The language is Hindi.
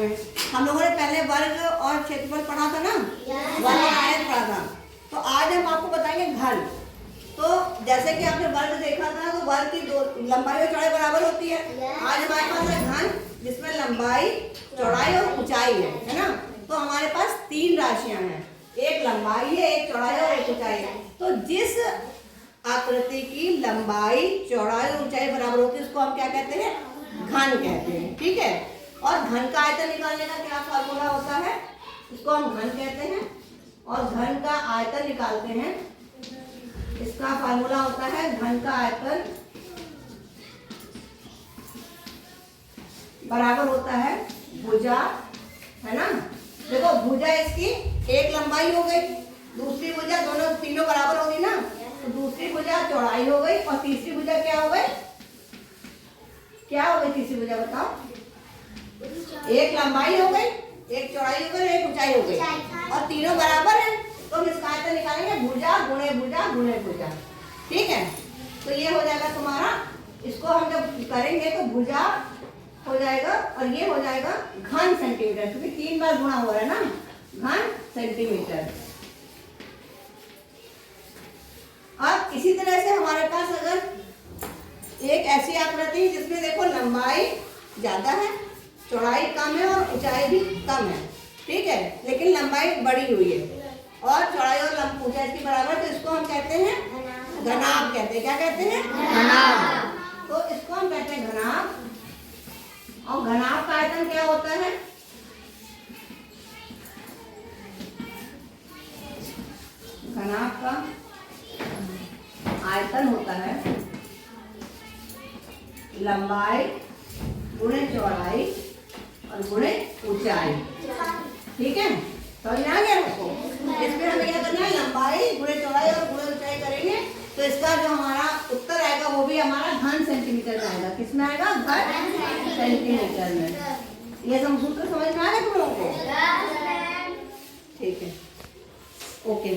में। हम लोगों ने पहले वर्ग और क्षेत्रफल पढ़ा था ना, वर्ग और आयत पढ़ा था। तो आज हम आपको बताएंगे घन। तो जैसे कि आपने वर्ग देखा था, तो वर्ग की दो लंबाई और चौड़ाई बराबर होती है। आज हमारे पास है घन, जिसमें लंबाई, चौड़ाई और ऊंचाई है ना। तो हमारे पास 3 राशियां हैं, एक लंबाई है, एक चौड़ाई और एक ऊंचाई है। तो जिस आकृति की लंबाई, चौड़ाई और ऊंचाई बराबर होती है उसको हम क्या कहते हैं? घन कहते हैं। ठीक है। और घन का आयतन निकालने का क्या फार्मूला होता है? इसको हम घन कहते हैं। और घन का आयतन निकालते हैं, इसका फार्मूला होता है घन का आयतन बराबर होता है भुजा, है ना। देखो भुजा इसकी एक लंबाई हो गई, दूसरी भुजा, दोनों तीनों बराबर होगी ना, तो दूसरी भुजा चौड़ाई हो गई और तीसरी भुजा क्या हो गई? क्या हो गई तीसरी भुजा बताओ? एक लंबाई हो गई, एक चौड़ाई हो गई, एक ऊंचाई हो गई और तीनों बराबर है। तो हम इसका आयतन निकालेंगे भुजा गुणे भुजा गुणे भुजा। ठीक है। तो ये हो जाएगा तुम्हारा, इसको हम जब करेंगे तो भुजा हो जाएगा और ये हो जाएगा घन सेंटीमीटर, क्योंकि 3 बार गुणा हो रहा है ना, घन सेंटीमीटर। अब इसी तरह से हमारे पास अगर एक ऐसी आकृति जिसमें देखो लंबाई ज्यादा है, चौड़ाई कम है और ऊंचाई भी कम है, ठीक है, लेकिन लंबाई बड़ी हुई है और चौड़ाई और ऊंचाई की बराबर, तो इसको हम कहते हैं घनाभ कहते हैं। क्या कहते हैं? घनाभ। तो इसको हम कहते हैं घनाभ। और घनाभ का आयतन क्या होता है? घनाभ का आयतन होता है लंबाई गुणे चौड़ाई और गुणे ऊंचाई। ठीक है, तो आ गया आपको। इसमें हमें क्या करना है? लंबाई गुणे चौड़ाई और गुणे ऊंचाई करेंगे तो इसका जो हमारा उत्तर आएगा वो भी हमारा घन सेंटीमीटर में आएगा। किसमें आएगा? घन सेंटीमीटर में। ये सूत्र समझ में आ गया तुम लोगों को? ठीक है, ओके।